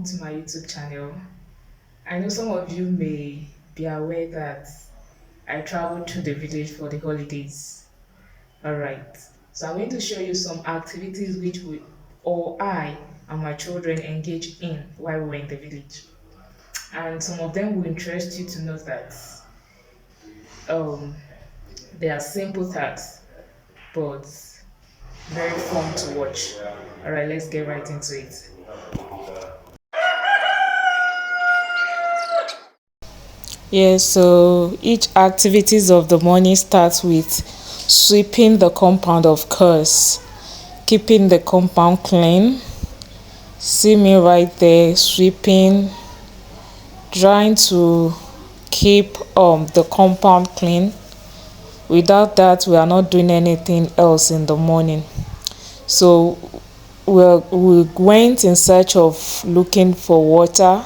welcome to my YouTube channel. I know some of you may be aware that I traveled to the village for the holidays. Alright, so I'm going to show you some activities which we or I and my children engage in while we were in the village. And some of them will interest you to know that um, they are simple tasks but very fun to watch. Alright, let's get right into it. Yeah, so each activities of the morning starts with sweeping the compound, of course, keeping the compound clean. See me right there sweeping, trying to keep the compound clean. Without that, we are not doing anything else in the morning. So we went in search of looking for water.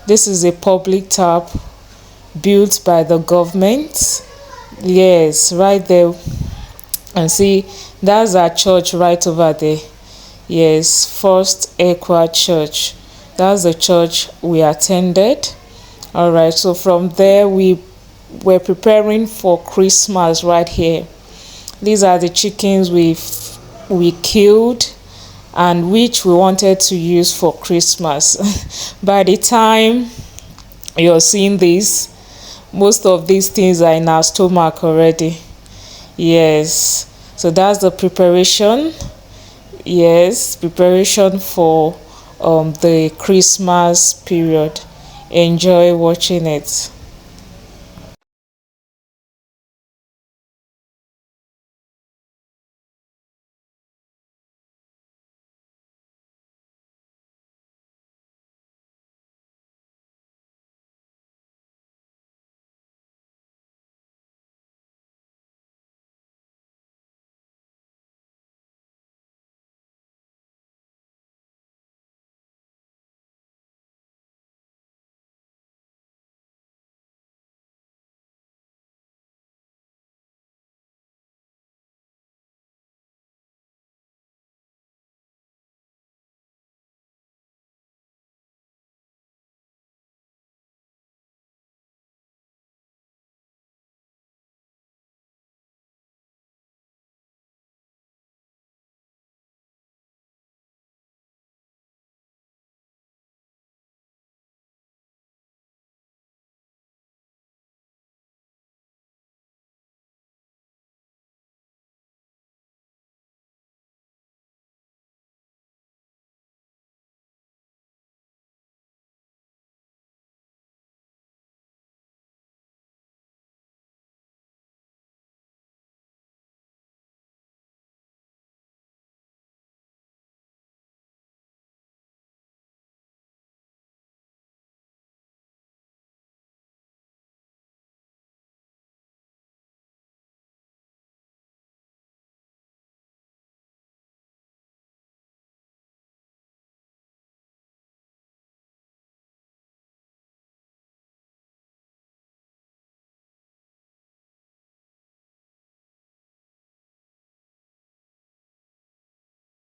This is a public tap built by the government. Yes, right there. And see, that's our church right over there. Yes, First Equa Church. That's the church we attended. All right, so from there we were preparing for Christmas right here. These are the chickens we killed and which we wanted to use for Christmas. By the time you're seeing this, most of these things are in our stomach already. Yes, so that's the preparation. Yes, preparation for the Christmas period. Enjoy watching it.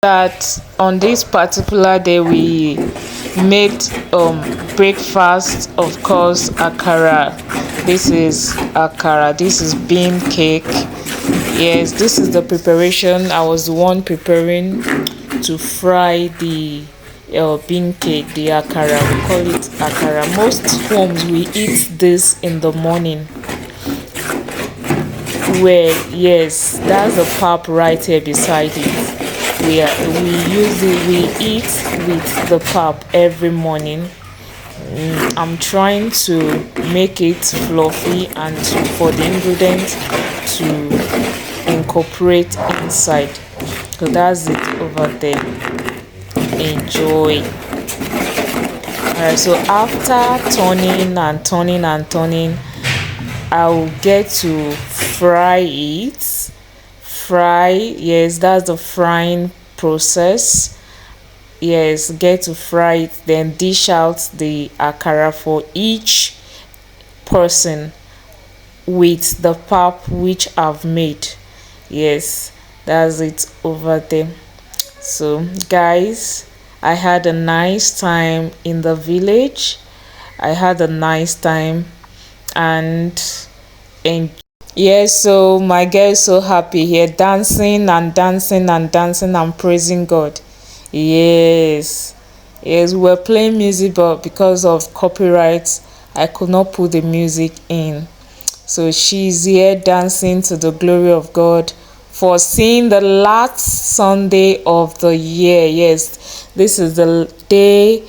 That on this particular day we made breakfast, of course, akara. This is akara, this is bean cake. Yes, this is the preparation. I was the one preparing to fry the bean cake, the akara. We call it akara. Most homes we eat this in the morning. Where yes, that's the pap right here beside it. We use it, we eat with the pap every morning. I'm trying to make it fluffy and for the ingredients to incorporate inside. So that's it over there. Enjoy. Alright, so after turning and turning and turning, I'll get to fry it. Fry, yes, that's the frying process. Yes, get to fry it, then dish out the akara for each person with the pap which I've made. Yes, that's it over there. So guys, I had a nice time in the village. I had a nice time and en- yes, so my girl is so happy here, dancing and dancing and dancing and praising God. Yes, yes, we were playing music, but because of copyright, I could not put the music in. So she's here dancing to the glory of God for seeing the last Sunday of the year. Yes, this is the day,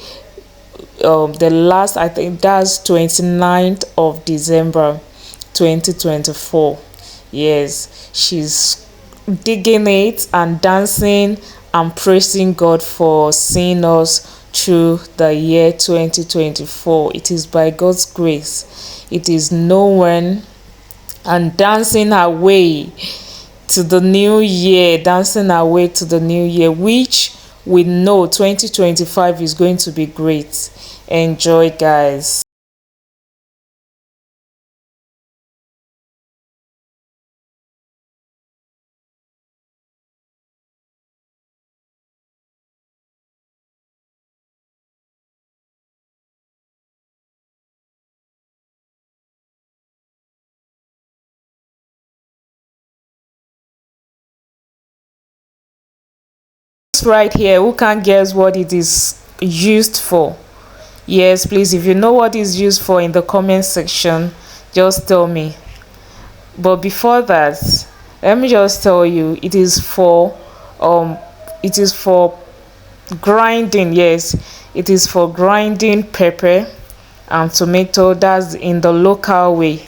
the last, I think that's 29th of December 2024. Yes, she's digging it and dancing and praising God for seeing us through the year 2024. It is by God's grace. It is no one, and dancing our way to the new year, dancing our way to the new year, which we know 2025 is going to be great. Enjoy, guys. Right here, who can guess what it is used for? Yes, please, if you know what it's used for in the comment section, just tell me. But before that, let me just tell you, um it is for grinding. Yes, it is for grinding pepper and tomato. That's in the local way.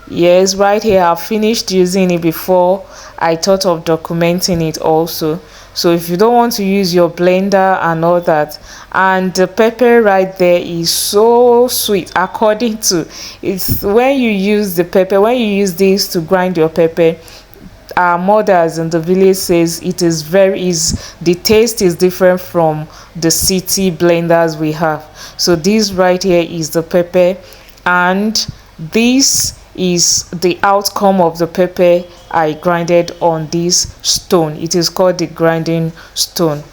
Yes, right here I've finished using it before I thought of documenting it also. So if you don't want to use your blender and all that, and the pepper right there is so sweet, according to, it's when you use the pepper, when you use this to grind your pepper, our mothers in the village says it is very is the taste is different from the city blenders we have. So this right here is the pepper, and this is the outcome of the pepper I grinded on this stone. It is called the grinding stone.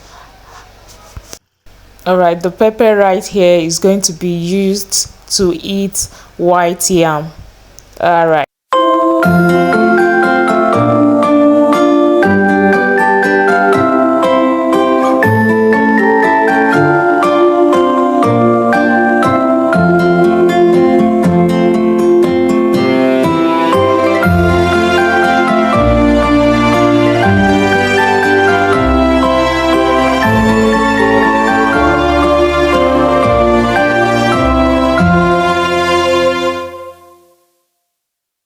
All right, the pepper right here is going to be used to eat white yam. All right.